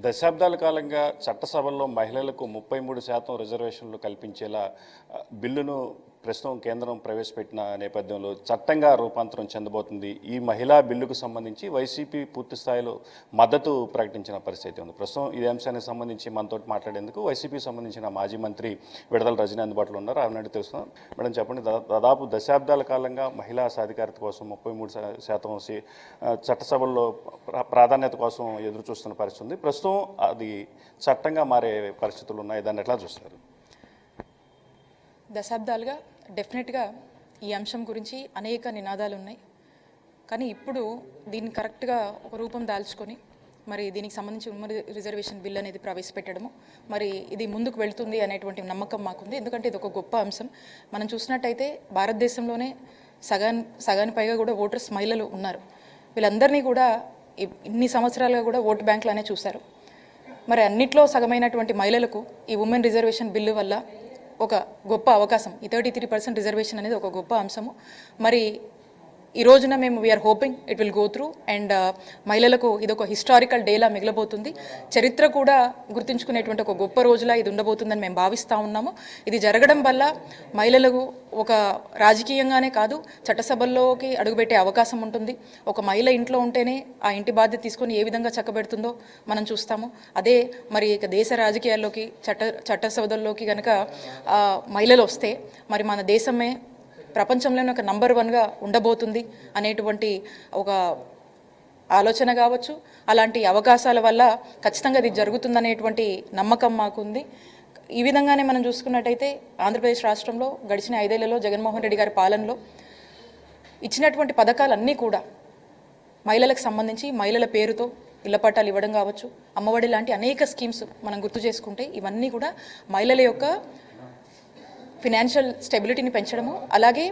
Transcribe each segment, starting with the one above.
దశాబ్దాల కాలంగా చట్టసభల్లో మహిళలకు 33% రిజర్వేషన్లు కల్పించేలా బిల్లును ప్రస్తుతం కేంద్రం ప్రవేశపెట్టిన నేపథ్యంలో చట్టంగా రూపాంతరం చెందబోతుంది. ఈ మహిళా బిల్లుకు సంబంధించి వైసీపీ పూర్తి స్థాయిలో మద్దతు ప్రకటించిన పరిస్థితి ఉంది. ప్రస్తుతం ఈ అంశానికి సంబంధించి మనతో మాట్లాడేందుకు వైసీపీకి సంబంధించిన మాజీ మంత్రి విడదల రజనీ అందుబాటులో ఉన్నారు. ఆవిడ తెలుస్తున్నాం. మేడం చెప్పండి, దాదాపు దశాబ్దాల కాలంగా మహిళా సాధికారత కోసం 33% చట్టసభల్లో ప్రాధాన్యత కోసం ఎదురు చూస్తున్న పరిస్థితి ఉంది. ప్రస్తుతం అది చట్టంగా మారే పరిస్థితులు ఉన్నాయి. దాన్ని ఎట్లా చూస్తారు? దశాబ్దాలుగా డెఫినెట్గా ఈ అంశం గురించి అనేక నినాదాలు ఉన్నాయి. కానీ ఇప్పుడు దీన్ని కరెక్ట్గా ఒక రూపం దాల్చుకొని మరి దీనికి సంబంధించి ఉమ్మడి రిజర్వేషన్ బిల్ అనేది ప్రవేశపెట్టడము, మరి ఇది ముందుకు వెళ్తుంది అనేటువంటి నమ్మకం మాకుంది. ఎందుకంటే ఇది ఒక గొప్ప అంశం. మనం చూసినట్టయితే భారతదేశంలోనే సగానికి పైగా కూడా ఓటర్స్ మహిళలు ఉన్నారు. వీళ్ళందరినీ కూడా ఇన్ని సంవత్సరాలుగా కూడా ఓటు బ్యాంకులనే చూశారు. మరి అన్నిట్లో సగమైనటువంటి మహిళలకు ఈ ఉమెన్ రిజర్వేషన్ బిల్లు వల్ల ఒక గొప్ప అవకాశం. ఈ 33% రిజర్వేషన్ అనేది ఒక గొప్ప అంశము. మరి ఈ రోజున మేము we're hoping it will go through and మహిళలకు ఇది ఒక హిస్టారికల్ డేలా మిగలబోతుంది. చరిత్ర కూడా గుర్తుంచుకునేటువంటి ఒక గొప్ప రోజులా ఇది ఉండబోతుందని మేము భావిస్తూ ఉన్నాము. ఇది జరగడం వల్ల మహిళలకు ఒక రాజకీయంగానే కాదు, చట్టసభల్లోకి అడుగుపెట్టే అవకాశం ఉంటుంది. ఒక మహిళ ఇంట్లో ఉంటేనే ఆ ఇంటి బాధ్యత తీసుకొని ఏ విధంగా చక్కబెడుతుందో మనం చూస్తాము. అదే మరి ఇక దేశ రాజకీయాల్లోకి చట్టసభల్లోకి కనుక మహిళలు వస్తే మరి మన దేశమే ప్రపంచంలోనే ఒక నంబర్ 1గా ఉండబోతుంది అనేటువంటి ఒక ఆలోచన కావచ్చు. అలాంటి అవకాశాల వల్ల ఖచ్చితంగా ఇది జరుగుతుందనేటువంటి నమ్మకం మాకుంది. ఈ విధంగానే మనం చూసుకున్నట్టయితే ఆంధ్రప్రదేశ్ రాష్ట్రంలో గడిచిన 5 ఏళ్లలో జగన్మోహన్ రెడ్డి గారి పాలనలో ఇచ్చినటువంటి పథకాలన్నీ కూడా మహిళలకు సంబంధించి మహిళల పేరుతో ఇళ్ల పట్టాలు ఇవ్వడం కావచ్చు, అమ్మఒడి లాంటి అనేక స్కీమ్స్ మనం గుర్తు చేసుకుంటే ఇవన్నీ కూడా మహిళల యొక్క ఫినాన్షియల్ స్టెబిలిటీని పెంచడము, అలాగే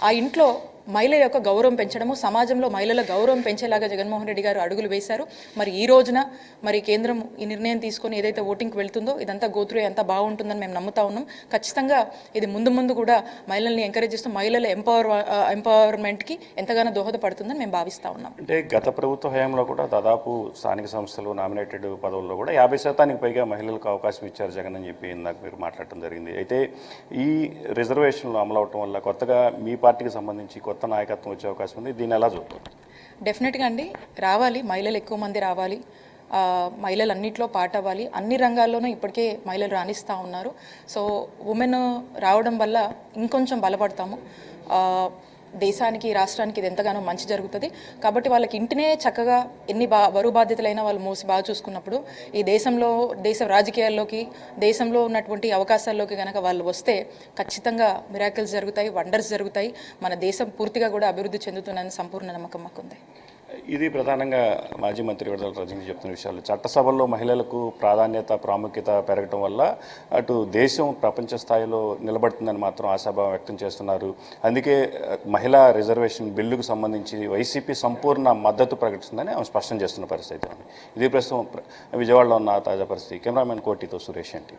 ఆ ఇంట్లో మహిళ యొక్క గౌరవం పెంచడము, సమాజంలో మహిళల గౌరవం పెంచేలాగా జగన్మోహన్ రెడ్డి గారు అడుగులు వేశారు. మరి ఈ రోజున మరి కేంద్రం ఈ నిర్ణయం తీసుకొని ఏదైతే ఓటింగ్కి వెళ్తుందో ఇదంతా గోత్రు ఎంత బాగుంటుందని మేము నమ్ముతా ఉన్నాం. ఖచ్చితంగా ఇది ముందు కూడా మహిళల్ని ఎంకరేజ్ చేస్తూ మహిళల ఎంపవర్మెంట్కి ఎంతగానో దోహదపడుతుందని మేము భావిస్తూ ఉన్నాం. అంటే గత ప్రభుత్వ హయాంలో కూడా దాదాపు స్థానిక సంస్థలు నామినేటెడ్ పదవుల్లో కూడా 50% పైగా మహిళలకు అవకాశం ఇచ్చారు జగన్ అని చెప్పి ఇందాక మీరు మాట్లాడటం జరిగింది. అయితే ఈ రిజర్వేషన్లు అమలు అవటం వల్ల కొత్తగా మీ పార్టీకి సంబంధించి కొత్త నాయకత్వం వచ్చే అవకాశం ఉంది. దీన్ని ఎలా చూస్తారు? డెఫినెట్గా అండి, రావాలి, మహిళలు ఎక్కువ మంది రావాలి, మహిళలు అన్నింటిలో పార్ట్ అవ్వాలి. అన్ని రంగాల్లోనూ ఇప్పటికే మహిళలు రాణిస్తూ ఉన్నారు. సో ఉమెన్ రావడం వల్ల ఇంకొంచెం బలపడతాము. దేశానికి, రాష్ట్రానికి ఇది ఎంతగానో మంచి జరుగుతుంది. కాబట్టి వాళ్ళకి ఇంటినే చక్కగా ఎన్ని బరువు బాధ్యతలైనా వాళ్ళు మోసి బాగా చూసుకున్నప్పుడు ఈ దేశ రాజకీయాల్లోకి, దేశంలో ఉన్నటువంటి అవకాశాల్లోకి కనుక వాళ్ళు వస్తే ఖచ్చితంగా మిరాకిల్స్ జరుగుతాయి, వండర్స్ జరుగుతాయి. మన దేశం పూర్తిగా కూడా అభివృద్ధి చెందుతుందని సంపూర్ణ నమ్మకం మాకుంది. ఇది ప్రధానంగా మాజీ మంత్రి విడదల రజనీ చెప్తున్న విషయాలు. చట్టసభల్లో మహిళలకు ప్రాముఖ్యత పెరగటం వల్ల అటు దేశం ప్రపంచ స్థాయిలో నిలబడుతుందని మాత్రం ఆశాభావం వ్యక్తం చేస్తున్నారు. అందుకే మహిళా రిజర్వేషన్ బిల్లుకు సంబంధించి వైసీపీ సంపూర్ణ మద్దతు ప్రకటిస్తుందని ఆమె స్పష్టం చేస్తున్న పరిస్థితి. ఇది ప్రస్తుతం విజయవాడలో ఉన్న తాజా పరిస్థితి. కెమెరామెన్ కోటితో సురేష్ ఎన్టీ.